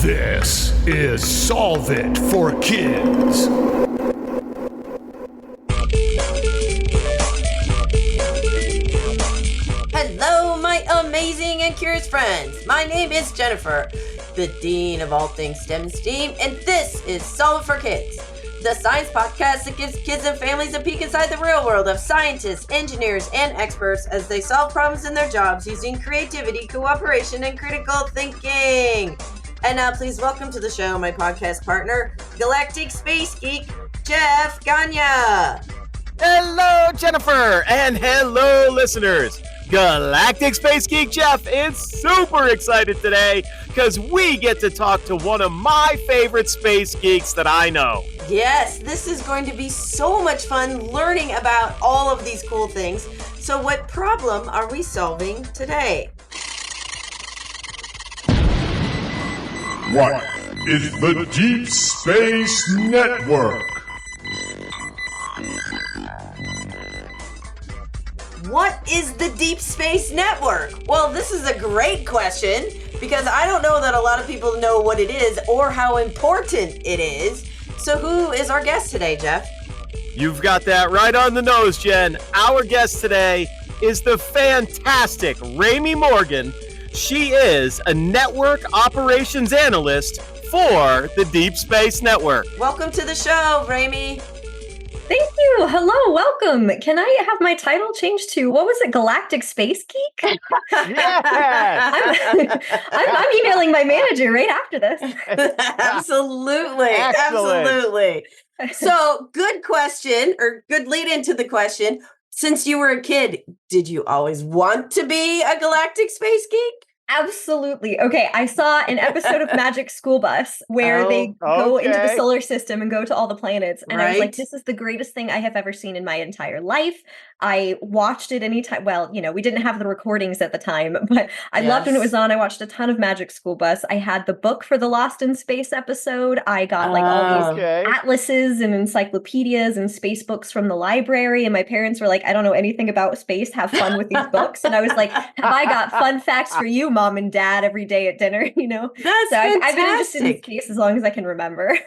This is Solve It for Kids. Hello, my amazing and curious friends. My name is Jennifer, the Dean of all things STEM and STEAM, and this is Solve It for Kids, the science podcast that gives kids and families a peek inside the real world of scientists, engineers, and experts as they solve problems in their jobs using creativity, cooperation, and critical thinking. And now please welcome to the show my podcast partner, Galactic Space Geek, Jeff Gagne. Hello, Jennifer, and hello, listeners. Galactic Space Geek Jeff is super excited today because we get to talk to one of my favorite space geeks that I know. Yes, this is going to be so much fun learning about all of these cool things. So what problem are we solving today? What is the Deep Space Network? What is the Deep Space Network? Well, this is a great question because I don't know that a lot of people know what it is or how important it is. So who is our guest today, Jeff? You've got that right on the nose, Jen. Our guest today is the fantastic Rémy Morgan. She is a network operations analyst for the Deep Space Network. Welcome to the show, Rémy. Thank you. Hello, welcome. Can I have my title changed to, what was it, Galactic Space Geek? Yes! I'm emailing my manager right after this. Absolutely. Excellent. Absolutely. So, good question, or good lead into the question. Since you were a kid, did you always want to be a Galactic Space Geek? Absolutely. Okay, I saw an episode of Magic School Bus where they go into the solar system and go to all the planets. And I was like, this is the greatest thing I have ever seen in my entire life. I watched it anytime. Well, you know, we didn't have the recordings at the time, but I loved when it was on. I watched a ton of Magic School Bus. I had the book for the Lost in Space episode. I got like all these atlases and encyclopedias and space books from the library. And my parents were like, I don't know anything about space. Have fun with these books. And I was like, have I got fun facts for you, Mom and Dad, every day at dinner, you know? That's so fantastic. I've been interested in space as long as I can remember.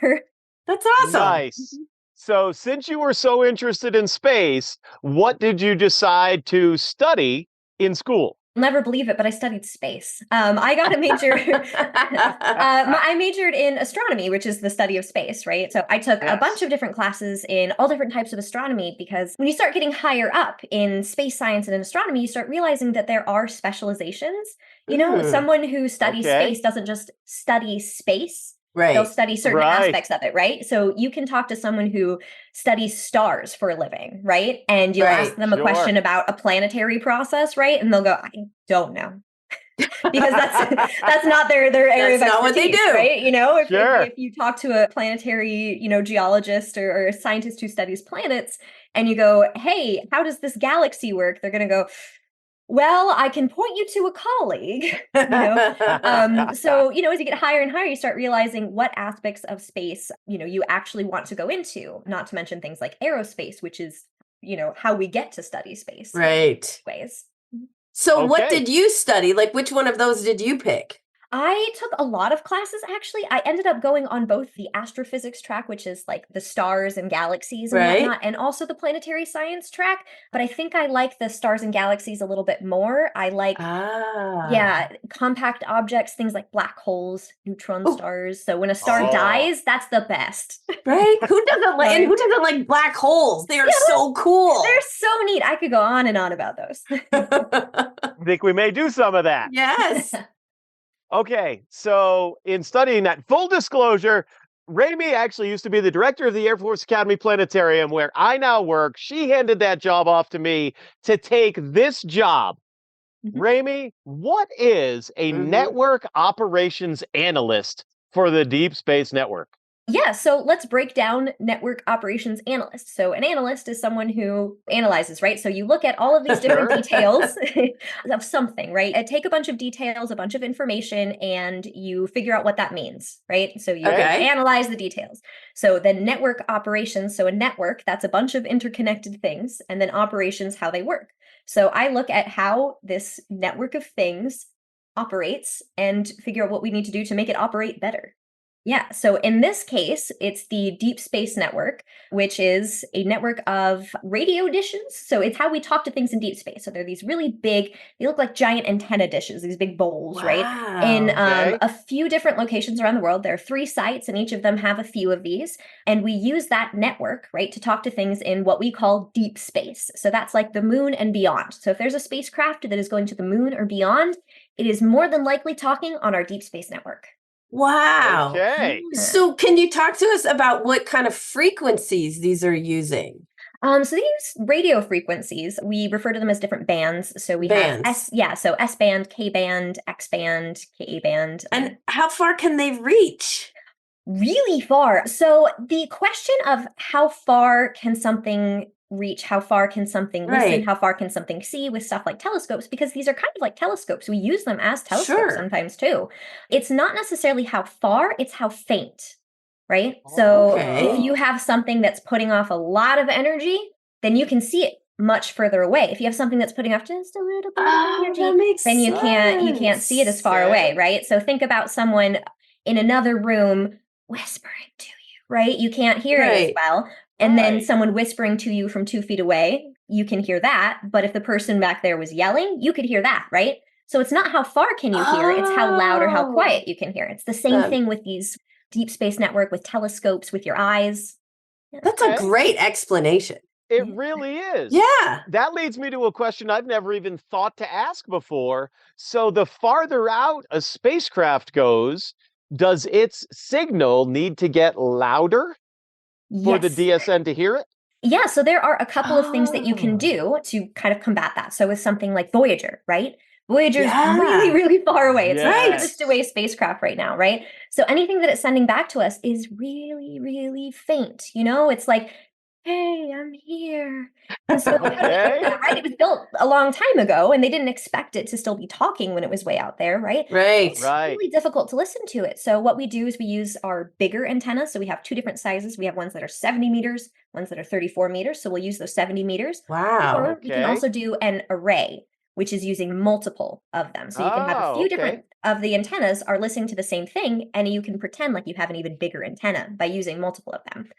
That's awesome. Nice. So since you were so interested in space, what did you decide to study in school? I'll never believe it, but I studied space. I got a major. I majored in astronomy, which is the study of space, right? So I took a bunch of different classes in all different types of astronomy because when you start getting higher up in space science and in astronomy, you start realizing that there are specializations. You know, someone who studies space doesn't just study space. Right. They'll study certain aspects of it, right? So you can talk to someone who studies stars for a living, right? And you'll ask them a question about a planetary process, right? And they'll go, I don't know. Because that's not their area of expertise, not what they do. Right? You know, if you talk to a planetary, you know, geologist or a scientist who studies planets and you go, hey, how does this galaxy work? They're going to go, well, I can point you to a colleague, you know? So, you know, as you get higher and higher, you start realizing what aspects of space, you know, you actually want to go into, not to mention things like aerospace, which is, you know, how we get to study space. Right. Ways. So what did you study? Like, which one of those did you pick? I took a lot of classes, actually. I ended up going on both the astrophysics track, which is like the stars and galaxies and whatnot, and also the planetary science track. But I think I like the stars and galaxies a little bit more. I like, compact objects, things like black holes, neutron stars. So when a star dies, that's the best. Right? Who doesn't like black holes? They are so cool. They're so neat. I could go on and on about those. I think we may do some of that. Yes. Okay, so in studying that, full disclosure, Rémy actually used to be the director of the Air Force Academy Planetarium, where I now work. She handed that job off to me to take this job. Rémy, what is a network operations analyst for the Deep Space Network? Yeah, so let's break down network operations analyst. So an analyst is someone who analyzes, right? So you look at all of these different details of something, right? Take a bunch of details, a bunch of information, and you figure out what that means, right? So you analyze the details. So then network operations, so a network, that's a bunch of interconnected things, and then operations, how they work. So I look at how this network of things operates and figure out what we need to do to make it operate better. Yeah, so in this case, it's the Deep Space Network, which is a network of radio dishes. So it's how we talk to things in deep space. So they're these really big, they look like giant antenna dishes, these big bowls, right? In a few different locations around the world. There are 3 sites, and each of them have a few of these. And we use that network, right, to talk to things in what we call deep space. So that's like the moon and beyond. So if there's a spacecraft that is going to the moon or beyond, it is more than likely talking on our Deep Space Network. Wow. Okay. So can you talk to us about what kind of frequencies these are using? So they use radio frequencies. We refer to them as different bands. So we have S band, K band, X band, Ka band. And how far can they reach? Really far. So the question of how far can something reach, how far can something listen, how far can something see with stuff like telescopes, because these are kind of like telescopes. We use them as telescopes sometimes too. It's not necessarily how far, it's how faint, right? So if you have something that's putting off a lot of energy, then you can see it much further away. If you have something that's putting off just a little bit of energy, then you can't see it as far away, right? So think about someone in another room whispering to you, right? You can't hear it as well. And then someone whispering to you from 2 feet away, you can hear that. But if the person back there was yelling, you could hear that, right? So it's not how far can you hear, it's how loud or how quiet you can hear. It's the same thing with these Deep Space Network, with telescopes, with your eyes. That's a great explanation. It really is. Yeah. That leads me to a question I've never even thought to ask before. So the farther out a spacecraft goes, does its signal need to get louder for the DSN to hear it? Yeah, so there are a couple of things that you can do to kind of combat that. So with something like Voyager, right? Voyager's really, really far away. It's the furthest away spacecraft right now, right? So anything that it's sending back to us is really, really faint. You know, it's like, hey, I'm here. And so right, it was built a long time ago, and they didn't expect it to still be talking when it was way out there, right? It's really difficult to listen to it. So what we do is we use our bigger antennas. So we have 2 different sizes. We have ones that are 70 meters, ones that are 34 meters. So we'll use those 70 meters. Or we can also do an array, which is using multiple of them. So you can have a few different of the antennas are listening to the same thing, and you can pretend like you have an even bigger antenna by using multiple of them.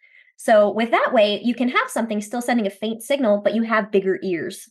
So with that way, you can have something still sending a faint signal, but you have bigger ears.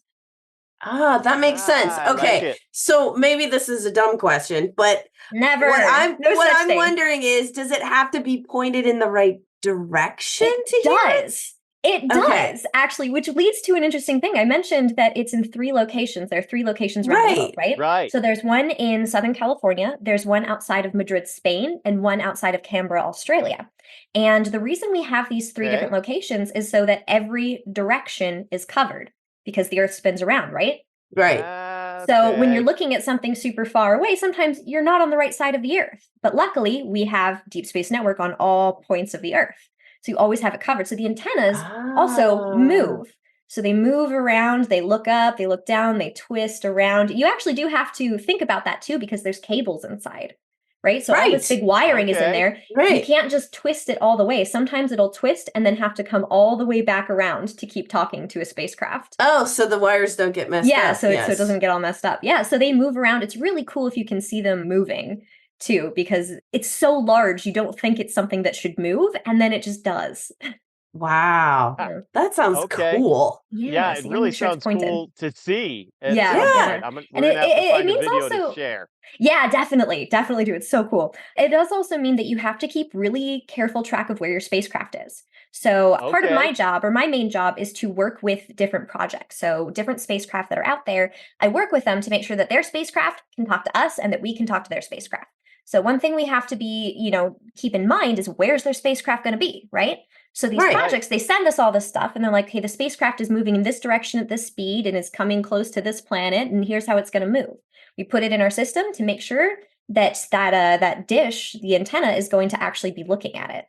That makes sense. Okay. So maybe this is a dumb question, but never. What I'm wondering is, does it have to be pointed in the right direction to hear it? It does, actually, which leads to an interesting thing. I mentioned that it's in 3 locations. There are 3 locations around the world, right? So there's one in Southern California, there's one outside of Madrid, Spain, and one outside of Canberra, Australia. And the reason we have these 3 different locations is so that every direction is covered, because the Earth spins around, right? So when you're looking at something super far away, sometimes you're not on the right side of the Earth. But luckily, we have Deep Space Network on all points of the Earth. So you always have it covered. So the antennas also move. So they move around, they look up, they look down, they twist around. You actually do have to think about that too, because there's cables inside, right? So all this big wiring is in there. You can't just twist it all the way. Sometimes it'll twist and then have to come all the way back around to keep talking to a spacecraft. Oh, so the wires don't get messed up. So it doesn't get all messed up. Yeah, so they move around. It's really cool if you can see them moving too, because it's so large, you don't think it's something that should move, and then it just does. Wow. That sounds cool. Yeah, it really sounds cool to see. And it means also to share. Yeah, definitely do. It's so cool. It does also mean that you have to keep really careful track of where your spacecraft is. So part of my job, or my main job, is to work with different projects. So different spacecraft that are out there, I work with them to make sure that their spacecraft can talk to us and that we can talk to their spacecraft. So one thing we have to be, keep in mind is, where's their spacecraft going to be, right? So these projects, they send us all this stuff, and they're like, hey, the spacecraft is moving in this direction at this speed and is coming close to this planet, and here's how it's going to move. We put it in our system to make sure that dish, the antenna, is going to actually be looking at it.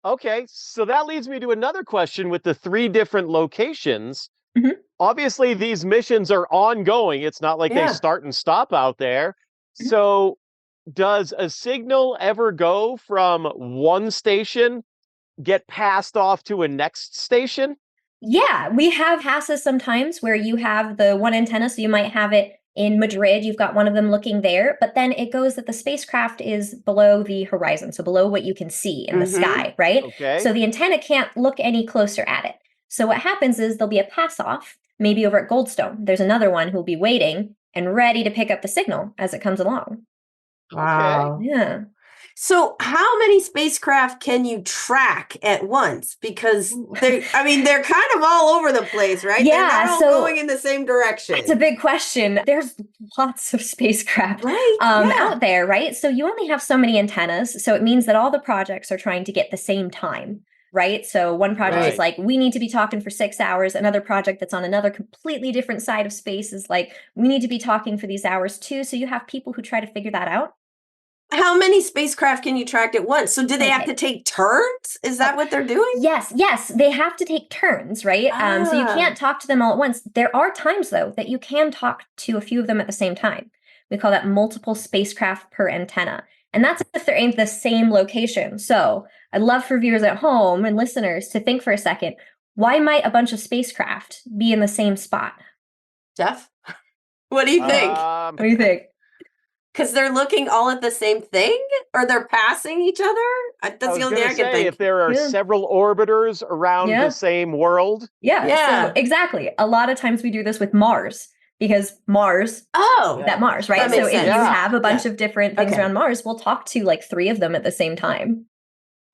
Okay, so that leads me to another question with the 3 different locations. Obviously, these missions are ongoing. It's not like they start and stop out there. So does a signal ever go from one station, get passed off to a next station? Yeah, we have passes sometimes where you have the one antenna, so you might have it In Madrid, you've got one of them looking there, but then it goes that the spacecraft is below the horizon, so below what you can see in the sky, right? Okay. So the antenna can't look any closer at it. So what happens is there'll be a pass-off, maybe over at Goldstone. There's another one who'll be waiting and ready to pick up the signal as it comes along. Wow. Okay. Yeah. So how many spacecraft can you track at once? Because they're kind of all over the place, right? Yeah, they're not all going in the same direction. It's a big question. There's lots of spacecraft yeah. out there, right? So you only have so many antennas. So it means that all the projects are trying to get the same time, right? So one project is like, we need to be talking for 6 hours. Another project that's on another completely different side of space is like, we need to be talking for these hours too. So you have people who try to figure that out. How many spacecraft can you track at once? So do they have to take turns? Is that what they're doing? Yes. They have to take turns, right? So you can't talk to them all at once. There are times, though, that you can talk to a few of them at the same time. We call that multiple spacecraft per antenna. And that's if they're in the same location. So I'd love for viewers at home and listeners to think for a second, why might a bunch of spacecraft be in the same spot? Jeff, what do you think? What do you think? Because they're looking all at the same thing, or they're passing each other. That's the only thing I can think. If there are several orbiters around the same world. Yeah. So exactly. A lot of times we do this with Mars because Mars. That Mars, right? So if you have a bunch of different things around Mars, we'll talk to like 3 of them at the same time.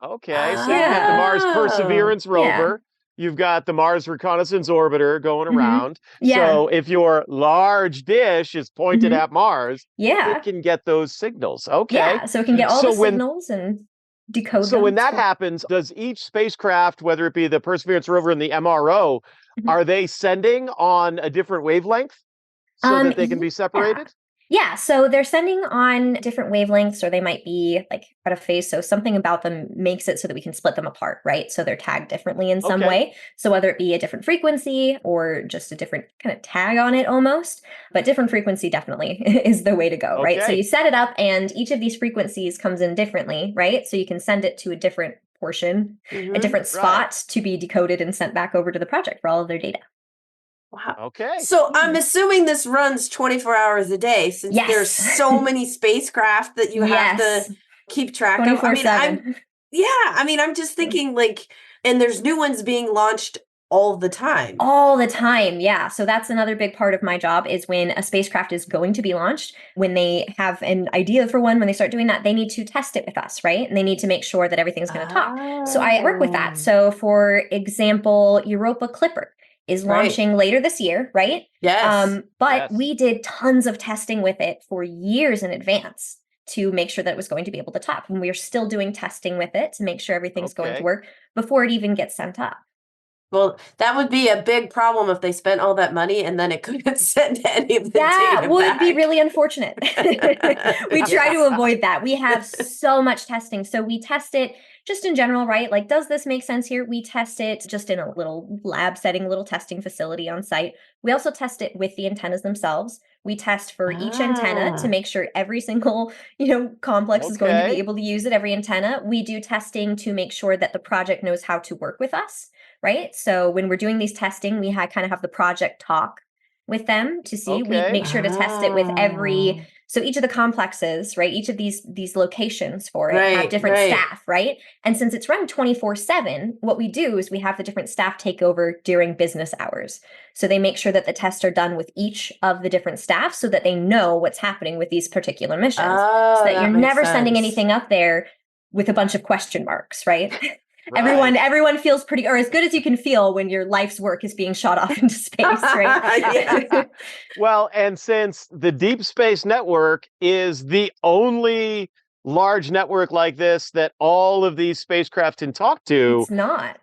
Okay. So you've got the Mars Perseverance rover. You've got the Mars Reconnaissance Orbiter going around. So if your large dish is pointed at Mars, it can get those signals. Okay. Yeah, so it can get all the signals and decode them. So when that happens, does each spacecraft, whether it be the Perseverance rover and the MRO, are they sending on a different wavelength so that they can be separated? Yeah, so they're sending on different wavelengths, or they might be like out of phase. So something about them makes it so that we can split them apart, right? So they're tagged differently in some way. So whether it be a different frequency or just a different kind of tag on it almost, but different frequency definitely is the way to go, right? So you set it up and each of these frequencies comes in differently, right? So you can send it to a different portion, a different spot to be decoded and sent back over to the project for all of their data. Wow. Okay. So I'm assuming this runs 24 hours a day since there's so many spacecraft that you have to keep track of. 24/7. I'm just thinking and there's new ones being launched all the time. All the time, yeah. So that's another big part of my job is when a spacecraft is going to be launched, when they have an idea for one, when they start doing that, they need to test it with us, right? And they need to make sure that everything's going to talk. So I work with that. So for example, Europa Clipper is launching later this year, right? Yes. But we did tons of testing with it for years in advance to make sure that it was going to be able to talk. And we're still doing testing with it to make sure everything's going to work before it even gets sent up. Well, that would be a big problem if they spent all that money and then it couldn't send any of the data That would back. be really unfortunate. We try to avoid that. We have so much testing. So we test it just in general, right? Like, does this make sense here? We test it just in a little lab setting, a little testing facility on site. We also test it with the antennas themselves. We test for each antenna to make sure every single, complex is going to be able to use it, every antenna. We do testing to make sure that the project knows how to work with us, right? So when we're doing these testing, we kind of have the project talk with them to see. We make sure to test it with every, so each of the complexes, right? Each of these locations for it have different staff, right? And since it's run 24/7, what we do is we have the different staff take over during business hours. So they make sure that the tests are done with each of the different staff so that they know what's happening with these particular missions. So that you're never sending anything up there with a bunch of question marks, right? Everyone feels pretty, or as good as you can feel when your life's work is being shot off into space, right? Well, and since the Deep Space Network is the only large network like this that all of these spacecraft can talk to, it's not.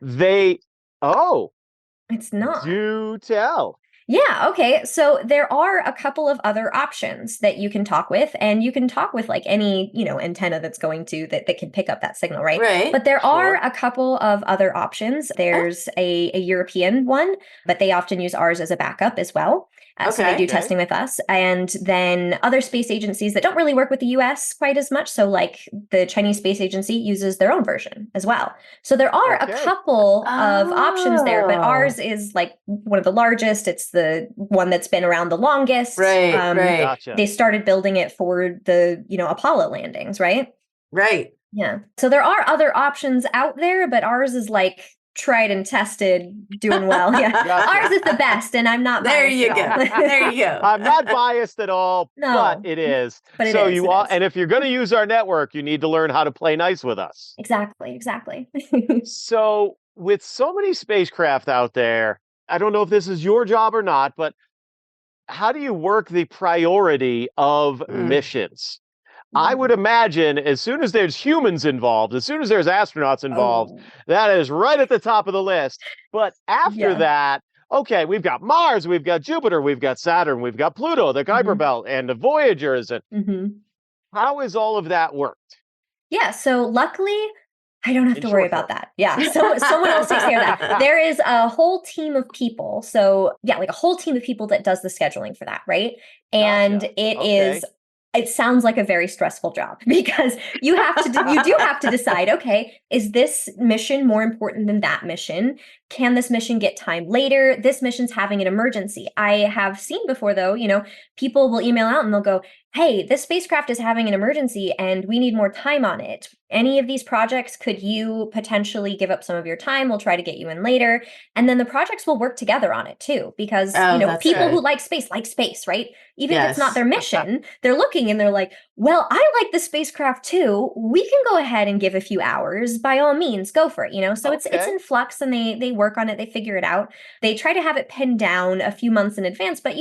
It's not. Do tell. Yeah, okay. So there are a couple of other options that you can talk with, and you can talk with like any, antenna that's going to that can pick up that signal, right? But there are a couple of other options. There's a European one, but they often use ours as a backup as well. So they do testing with us. And then other space agencies that don't really work with the US quite as much. So like the Chinese Space Agency uses their own version as well. So there are a couple of options there, but ours is like one of the largest. It's the one that's been around the longest. Right. Gotcha. They started building it for the, Apollo landings, right? Right. Yeah. So there are other options out there, but ours is like tried and tested, doing well. Yeah. Gotcha. Ours is the best, and I'm not biased. There you go. I'm not biased at all, but it is. But it so is, you all, and if you're going to use our network, you need to learn how to play nice with us. Exactly. So with so many spacecraft out there, I don't know if this is your job or not, but how do you work the priority of missions? I would imagine as soon as there's humans involved, as soon as there's astronauts involved, that is right at the top of the list. But after that, okay, we've got Mars, we've got Jupiter, we've got Saturn, we've got Pluto, the Kuiper Belt, and the Voyagers. And how is all of that worked? Yeah, so luckily, I don't have to worry about that. Yeah, so someone else takes care of that. There is a whole team of people. So yeah, like a whole team of people that does the scheduling for that, right? And it sounds like a very stressful job because you do have to decide, okay, is this mission more important than that mission? Can this mission get time later? This mission's having an emergency. I have seen before though, people will email out and they'll go, hey, this spacecraft is having an emergency and we need more time on it. Any of these projects, could you potentially give up some of your time? We'll try to get you in later. And then the projects will work together on it too, because people who like space, right? Even if it's not their mission, they're looking and they're like, well, I like the spacecraft too. We can go ahead and give a few hours. By all means, go for it. So it's in flux and they work on it. They figure it out. They try to have it pinned down a few months in advance, but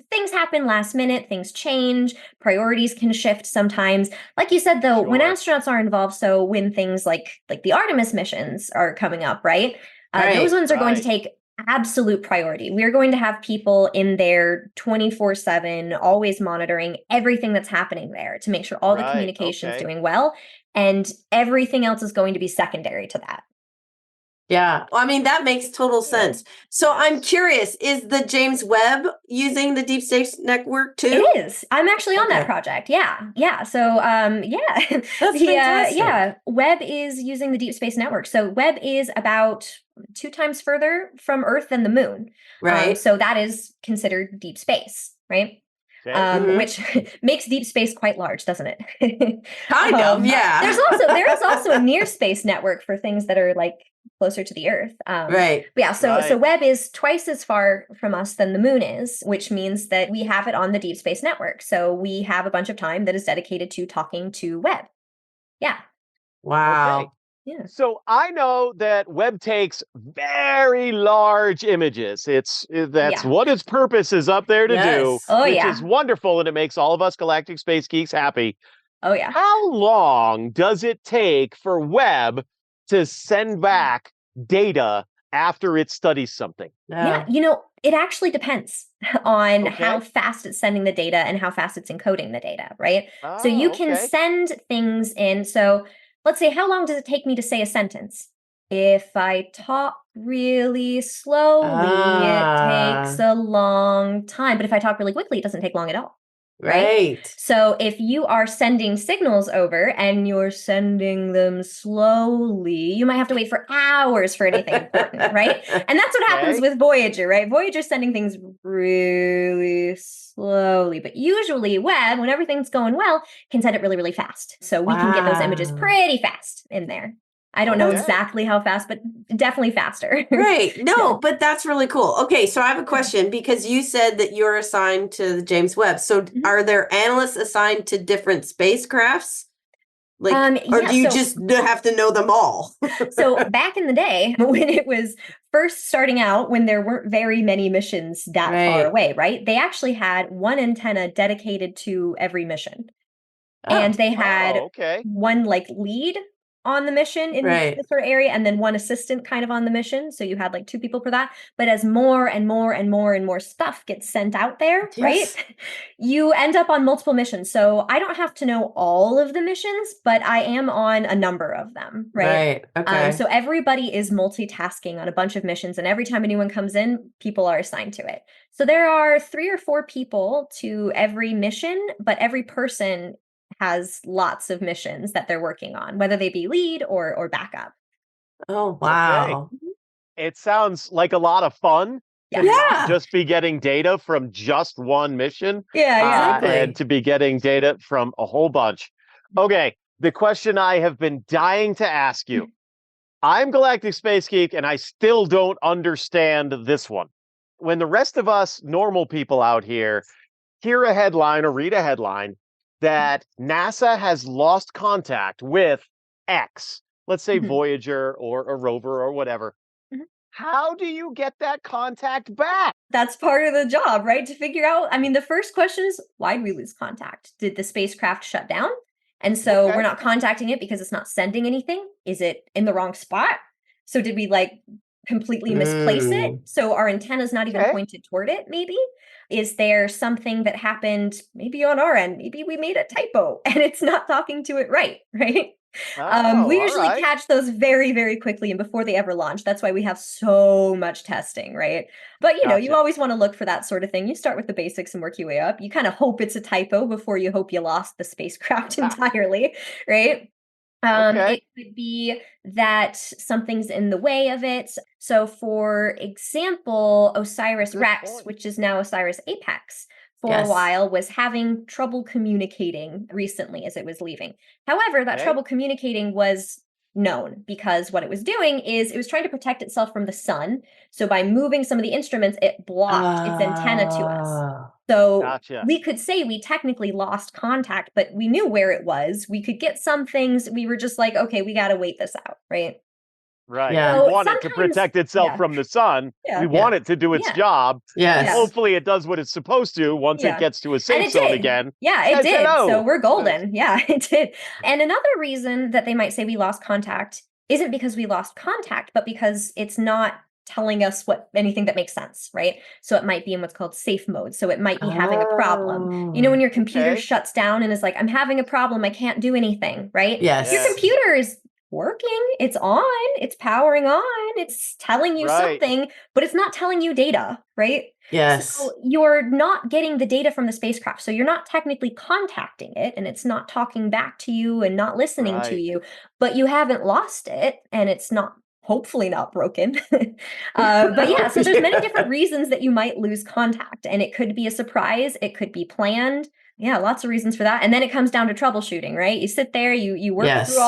things happen last minute, things change, priorities can shift sometimes. Like you said, though, when astronauts are involved, so when things like the Artemis missions are coming up, right? Those ones are going to take absolute priority. We're going to have people in there 24/7, always monitoring everything that's happening there to make sure all the communication's doing well, and everything else is going to be secondary to that. Yeah. Well, I mean, that makes total sense. So I'm curious, is the James Webb using the Deep Space Network too? It is. I'm actually on that project. Yeah. So, That's fantastic. Webb is using the Deep Space Network. So Webb is about 2 times further from Earth than the moon. Right. So that is considered deep space, right? Which makes deep space quite large, doesn't it? Kind of, yeah. There is also a near space network for things that are like closer to the Earth. But yeah, so Webb is twice as far from us than the moon is, which means that we have it on the Deep Space Network. So we have a bunch of time that is dedicated to talking to Webb. Yeah. Wow. Okay. Yeah. So I know that Webb takes very large images. That's what its purpose is up there to do, which is wonderful, and it makes all of us galactic space geeks happy. Oh yeah. How long does it take for Webb to send back data after it studies something? Yeah, it actually depends on how fast it's sending the data and how fast it's encoding the data, right? So you can send things in. So let's say, how long does it take me to say a sentence? If I talk really slowly, it takes a long time. But if I talk really quickly, it doesn't take long at all. Right. So if you are sending signals over and you're sending them slowly, you might have to wait for hours for anything important, right? And that's what happens with Voyager, right? Voyager's sending things really slowly, but usually Webb, when everything's going well, can send it really, really fast. So we can get those images pretty fast in there. I don't know exactly how fast, but definitely faster. Right. No, but that's really cool. Okay, so I have a question because you said that you're assigned to the James Webb. So are there analysts assigned to different spacecrafts? Or do you just have to know them all? So back in the day, when it was first starting out, when there weren't very many missions that far away, right? They actually had one antenna dedicated to every mission. And they had one lead on the mission in this sort of area, and then one assistant kind of on the mission. So you had like 2 people for that. But as more and more and more and more stuff gets sent out there, right? You end up on multiple missions. So I don't have to know all of the missions, but I am on a number of them, right? Okay. So everybody is multitasking on a bunch of missions, and every time anyone comes in, people are assigned to it. So there are 3 or 4 people to every mission, but every person has lots of missions that they're working on, whether they be lead or backup. Oh, wow. Okay. It sounds like a lot of fun to not just be getting data from just one mission. Exactly. And to be getting data from a whole bunch. Okay, the question I have been dying to ask you. I'm Galactic Space Geek, and I still don't understand this one. When the rest of us normal people out here hear a headline or read a headline that NASA has lost contact with X, let's say Voyager or a rover or whatever, how do you get that contact back? That's part of the job, right? To figure out, I mean, the first question is, why did we lose contact? Did the spacecraft shut down? And so we're not contacting it because it's not sending anything? Is it in the wrong spot? So did we like completely misplace it? So our antenna's not even pointed toward it, maybe? Is there something that happened maybe on our end? Maybe we made a typo and it's not talking to it right? We usually catch those very, very quickly and before they ever launch. That's why we have so much testing, right? But you know, you always want to look for that sort of thing. You start with the basics and work your way up. You kind of hope it's a typo before you hope you lost the spacecraft entirely, right? It could be that something's in the way of it. So for example, OSIRIS-REx, which is now OSIRIS-APEX, for a while was having trouble communicating recently as it was leaving. However, that trouble communicating was known because what it was doing is it was trying to protect itself from the sun. So by moving some of the instruments, it blocked its antenna to us. So we could say we technically lost contact, but we knew where it was. We could get some things. We were just like, okay, we got to wait this out, right? Right. So we want it to protect itself from the sun. We want it to do its job. Yes. Hopefully it does what it's supposed to once it gets to a safe zone again. Yeah, it did. Hello. So we're golden. Yeah, it did. And another reason that they might say we lost contact isn't because we lost contact, but because it's not telling us anything that makes sense, right? So it might be in what's called safe mode. So it might be having a problem. You know, when your computer shuts down and is like, I'm having a problem, I can't do anything, right? Yes. Your computer is working, it's on, it's powering on, it's telling you something, but it's not telling you data, right? Yes. So you're not getting the data from the spacecraft. So you're not technically contacting it and it's not talking back to you and not listening to you, but you haven't lost it and it's not hopefully not broken. But yeah, so there's many different reasons that you might lose contact, and it could be a surprise, it could be planned. Yeah, lots of reasons for that. And then it comes down to troubleshooting, right? You sit there, you work through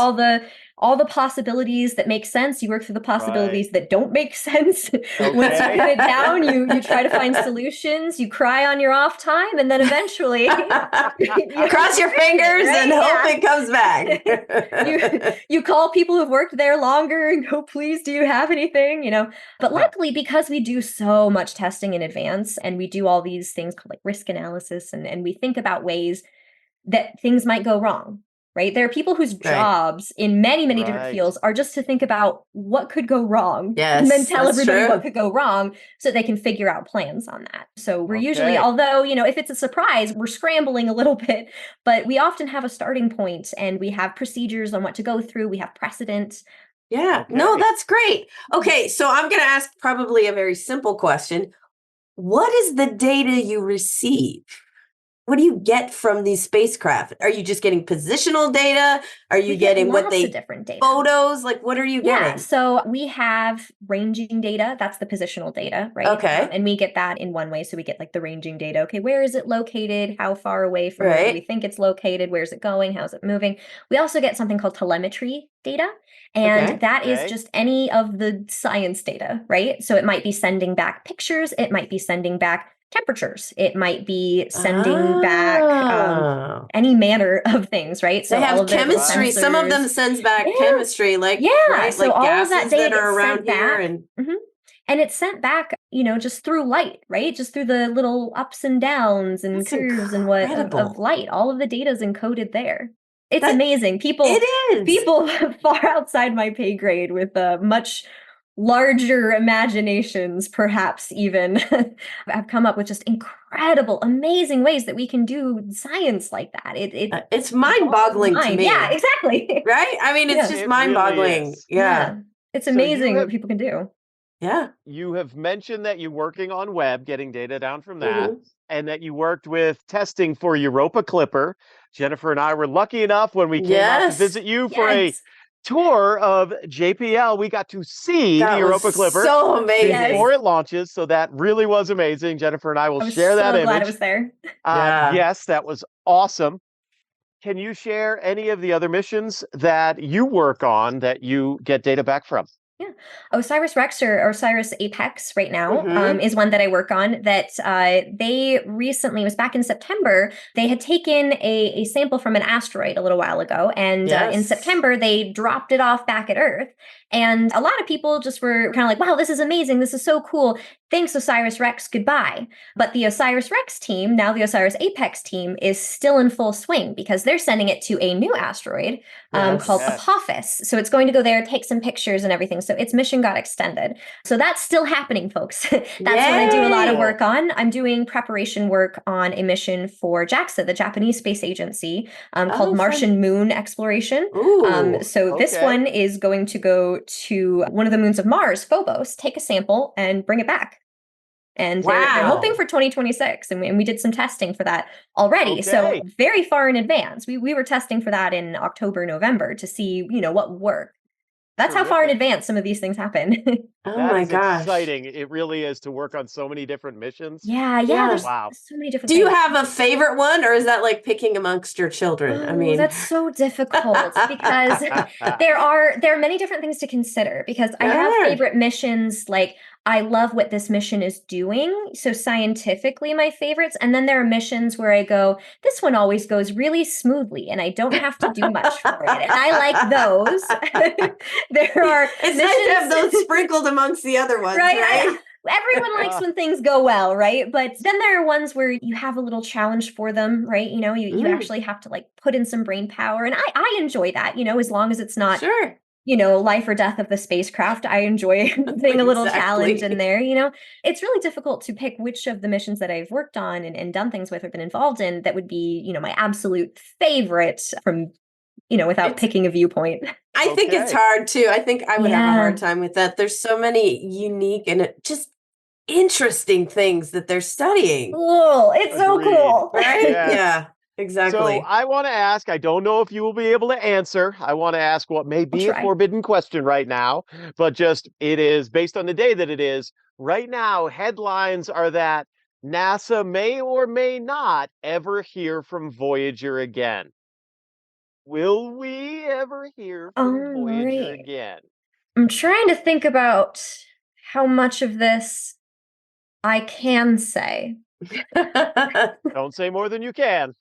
all the possibilities that make sense. You work through the possibilities that don't make sense. Once you put it down, you try to find solutions. You cry on your off time, and then eventually you cross your fingers and hope it comes back. you call people who've worked there longer and go, please, do you have anything? You know, but luckily, because we do so much testing in advance, and we do all these things called like risk analysis, and we think about ways that things might go wrong. Right? There are people whose jobs in many, many different fields are just to think about what could go wrong and then tell everybody what could go wrong so they can figure out plans on that. So we're usually, although, you know, if it's a surprise, we're scrambling a little bit, but we often have a starting point and we have procedures on what to go through. We have precedent. Yeah, no, that's great. Okay, so I'm going to ask probably a very simple question. What is the data you receive? What do you get from these spacecraft? Are you just getting positional data? Are you getting different data. Photos? Like, what are you getting? Yeah, so we have ranging data. That's the positional data, right? Okay. And we get that in one way. So we get like the ranging data. Okay, where is it located? How far away from where we think it's located? Where's it going? How's it moving? We also get something called telemetry data. And that is just any of the science data, right? So it might be sending back pictures. It might be sending back temperatures. It might be sending back any manner of things, right? So they have chemistry. Some of them sends back chemistry, like so like all gases of that data that are around here, and it's sent back, you know, just through light, right? Just through the little ups and downs and curves and what of light. All of the data is encoded there. It's amazing. It is. People far outside my pay grade with much larger imaginations, perhaps even, have come up with just incredible, amazing ways that we can do science like that. It's mind-boggling to me. Yeah, exactly. Right? I mean, it's just mind-boggling. Really yeah. It's amazing what people can do. Yeah. You have mentioned that you're working on web, getting data down from that, and that you worked with testing for Europa Clipper. Jennifer and I were lucky enough when we came out to visit you for a tour of JPL. We got to see the Europa Clipper so amazing before it launches. So that really was amazing. Jennifer and I will share that image. Glad I was there. Yes, that was awesome. Can you share any of the other missions that you work on that you get data back from? Yeah. OSIRIS-REx or OSIRIS-APEX right now is one that I work on that they recently, it was back in September, they had taken a sample from an asteroid a little while ago. And in September, they dropped it off back at Earth. And a lot of people just were kind of like, wow, this is amazing. This is so cool. Thanks, OSIRIS-REx. Goodbye. But the OSIRIS-REx team, now the OSIRIS-APEX team, is still in full swing because they're sending it to a new asteroid called Apophis. So it's going to go there, take some pictures and everything. So its mission got extended. So that's still happening, folks. That's what I do a lot of work on. I'm doing preparation work on a mission for JAXA, the Japanese space agency, called Martian Moon Exploration. This one is going to go to one of the moons of Mars, Phobos, take a sample and bring it back. And they're hoping for 2026. And we did some testing for that already. So very far in advance. We were testing for that in October, November to see, what would work. That's how far in advance some of these things happen. My gosh. Exciting. It really is to work on so many different missions. Yeah. There's so many different things. Do you have a favorite one, or is that like picking amongst your children? I mean, that's so difficult because there are many different things to consider because I have favorite missions. Like, I love what this mission is doing. So scientifically, my favorites. And then there are missions where I go, this one always goes really smoothly and I don't have to do much for it. And I like those. It's nice to have those sprinkled amongst the other ones, right? Everyone likes when things go well, right? But then there are ones where you have a little challenge for them, right? You actually have to like put in some brain power. And I enjoy that, as long as it's not life or death of the spacecraft. I enjoy putting a little challenge in there, It's really difficult to pick which of the missions that I've worked on and done things with or been involved in that would be, my absolute favorite from, without picking a viewpoint. I think it's hard too. I think I would have a hard time with that. There's so many unique and just interesting things that they're studying. Cool. It's so cool. Right? Yeah. Exactly. So I want to ask, I don't know if you will be able to answer. I want to ask what may be a forbidden question right now, but it is based on the day that it is. Right now, headlines are that NASA may or may not ever hear from Voyager again. Will we ever hear from Voyager again? I'm trying to think about how much of this I can say. Don't say more than you can.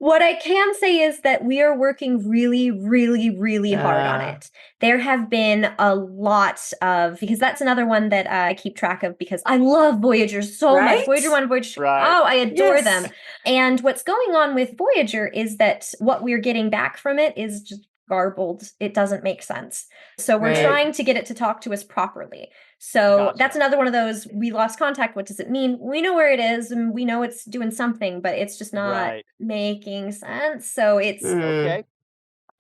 What I can say is that we are working really, really, really hard on it. There have been a lot of, because that's another one that I keep track of because I love Voyager so much. Voyager 1, Voyager 2. Oh, I adore them. And what's going on with Voyager is that what we're getting back from it is just garbled. It doesn't make sense. So we're trying to get it to talk to us properly. So that's another one of those, we lost contact. What does it mean? We know where it is and we know it's doing something, but it's just not making sense. So it's,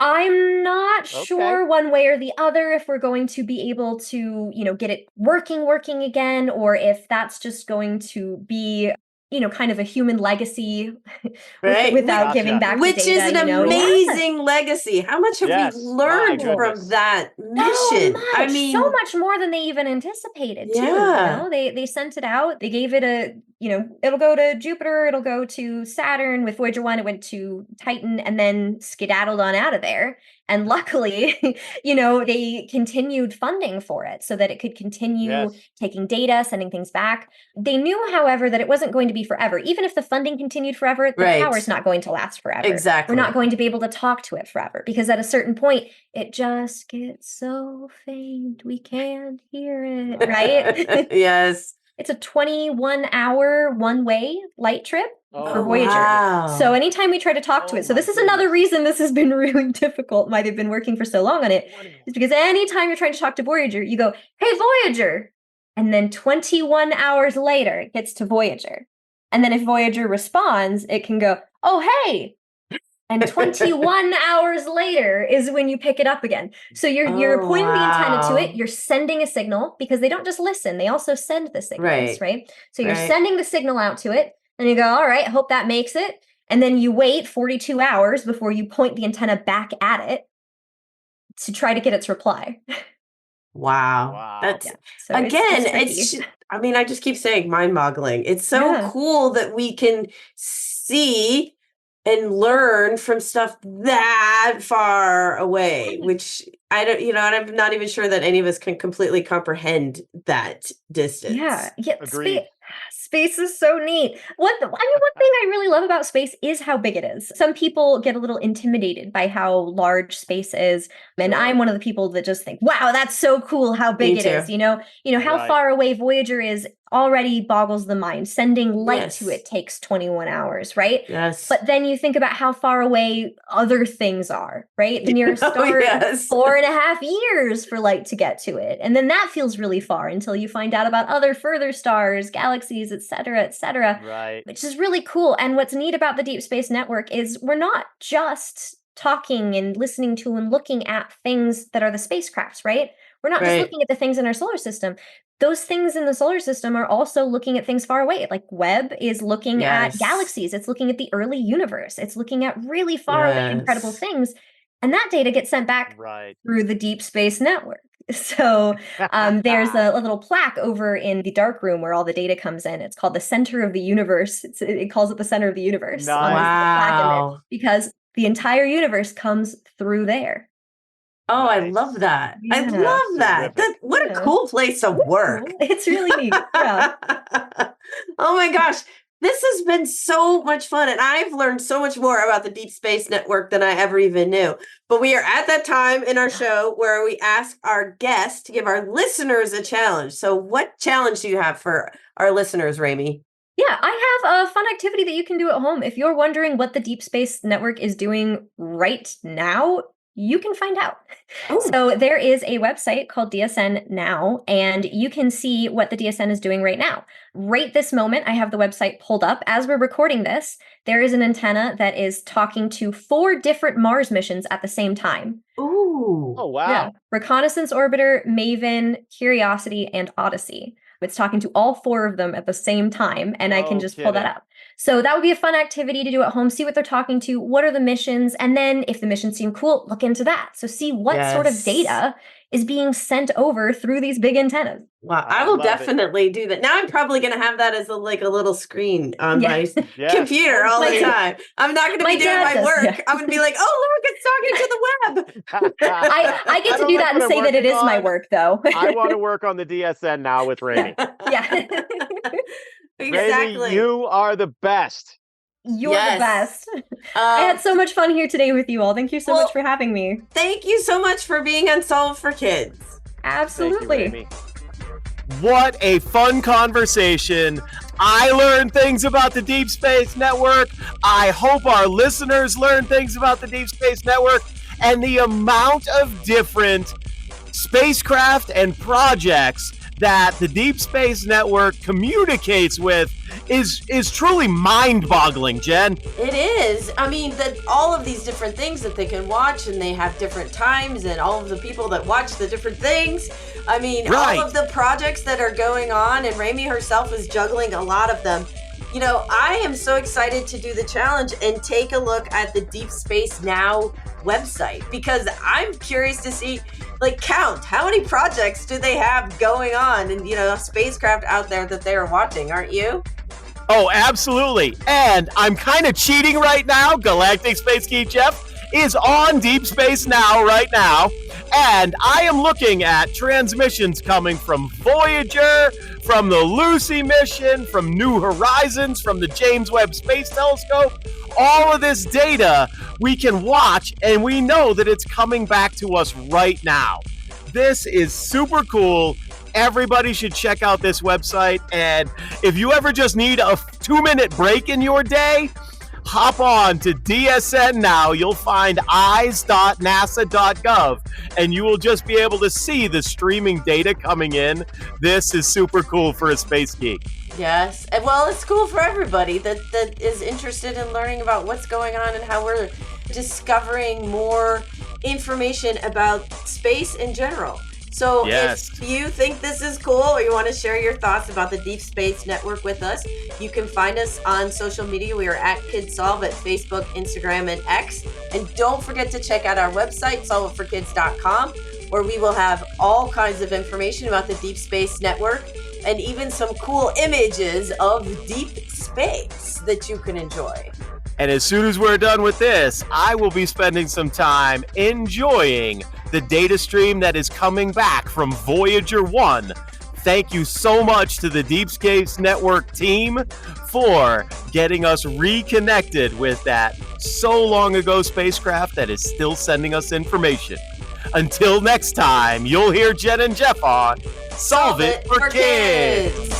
I'm not sure one way or the other if we're going to be able to, get it working again, or if that's just going to be kind of a human legacy without giving back which the data, is an amazing legacy. How much have we learned from that mission? I mean, so much more than they even anticipated too. They sent it out, they gave it a, it'll go to Jupiter, it'll go to Saturn. With Voyager 1, it went to Titan and then skedaddled on out of there. And luckily, they continued funding for it so that it could continue taking data, sending things back. They knew, however, that it wasn't going to be forever. Even if the funding continued forever, the power's not going to last forever. Exactly. We're not going to be able to talk to it forever because at a certain point, it just gets so faint we can't hear it, right? Yes. It's a 21-hour one-way light trip. for Voyager. Wow. So anytime we try to talk to it, so this is another reason this has been really difficult, why they've been working for so long on it, is because anytime you're trying to talk to Voyager, you go, hey, Voyager! And then 21 hours later, it gets to Voyager. And then if Voyager responds, it can go, oh, hey! And 21 hours later is when you pick it up again. So you're pointing the antenna to it. You're sending a signal because they don't just listen. They also send the signals, right? So you're sending the signal out to it. And you go, all right, hope that makes it. And then you wait 42 hours before you point the antenna back at it to try to get its reply. Wow. That's, so again, it's I mean, I just keep saying mind-boggling. It's so cool that we can see and learn from stuff that far away, which I don't, and I'm not even sure that any of us can completely comprehend that distance. Yeah. Agreed. Space is so neat. One thing I really love about space is how big it is. Some people get a little intimidated by how large space is. And I'm one of the people that just think, wow, that's so cool how big it is. How far away Voyager is already boggles the mind. Sending light to it takes 21 hours, right? Yes. But then you think about how far away other things are, right? The nearest star, 4.5 years for light to get to it. And then that feels really far until you find out about other further stars, galaxies, et cetera, right? Which is really cool. And what's neat about the Deep Space Network is we're not just talking and listening to and looking at things that are the spacecrafts, right? We're not just looking at the things in our solar system. Those things in the solar system are also looking at things far away. Like Webb is looking at galaxies. It's looking at the early universe. It's looking at really far away, incredible things. And that data gets sent back through the Deep Space Network. So there's a little plaque over in the dark room where all the data comes in. It's called the center of the universe. It calls it the center of the universe. Nice. Wow. Because the entire universe comes through there. Oh, I love that. I love that. What a cool place to work. It's really neat. Yeah. Oh my gosh. This has been so much fun, and I've learned so much more about the Deep Space Network than I ever even knew. But we are at that time in our show where we ask our guests to give our listeners a challenge. So what challenge do you have for our listeners, Rémy? Yeah, I have a fun activity that you can do at home. If you're wondering what the Deep Space Network is doing right now, you can find out. Oh. So there is a website called DSN Now, and you can see what the DSN is doing right now. Right this moment, I have the website pulled up. As we're recording this, there is an antenna that is talking to 4 different Mars missions at the same time. Ooh. Oh, wow. Yeah. Reconnaissance Orbiter, Maven, Curiosity, and Odyssey. It's talking to all 4 of them at the same time, and I can just pull that up. So that would be a fun activity to do at home. See what they're talking to. What are the missions? And then if the missions seem cool, look into that. So see what sort of data is being sent over through these big antennas. Wow, I will definitely do that. Now I'm probably going to have that as a little screen on my computer all the time. I'm not going to be doing my work. I'm going to be like, oh, look, it's talking to the web. I get to do that and say that it is my work, though. I want to work on the DSN now with Rémy. Yeah. Exactly. Rémy, you are the best. You're the best. I had so much fun here today with you all. Thank you so much for having me. Thank you so much for being on Solve for Kids. Absolutely. Thank you, Rémy. What a fun conversation. I learned things about the Deep Space Network. I hope our listeners learn things about the Deep Space Network, and the amount of different spacecraft and projects that the Deep Space Network communicates with is truly mind-boggling, Jen. It is. I mean, all of these different things that they can watch, and they have different times, and all of the people that watch the different things. I mean, all of the projects that are going on, and Rémy herself is juggling a lot of them. You know, I am so excited to do the challenge and take a look at the Deep Space Now website, because I'm curious to see, count how many projects do they have going on, and spacecraft out there that they are watching, aren't you? Oh, absolutely. And I'm kind of cheating right now. Galactic Space Geek Jeff is on Deep Space Now right now. And I am looking at transmissions coming from Voyager, from the Lucy mission, from New Horizons, from the James Webb Space Telescope. All of this data we can watch, and we know that it's coming back to us right now. This is super cool. Everybody should check out this website. And if you ever just need a 2-minute break in your day, hop on to DSN now. You'll find eyes.nasa.gov, and you will just be able to see the streaming data coming in. This is super cool for a space geek. Yes. And well, it's cool for everybody that is interested in learning about what's going on and how we're discovering more information about space in general. So if you think this is cool or you want to share your thoughts about the Deep Space Network with us, you can find us on social media. We are at KidSolve at Facebook, Instagram, and X. And don't forget to check out our website, solveitforkids.com, where we will have all kinds of information about the Deep Space Network and even some cool images of deep space that you can enjoy. And as soon as we're done with this, I will be spending some time enjoying the data stream that is coming back from Voyager 1. Thank you so much to the Deep Space Network team for getting us reconnected with that so long ago spacecraft that is still sending us information. Until next time, you'll hear Jen and Jeff on Solve It for Kids.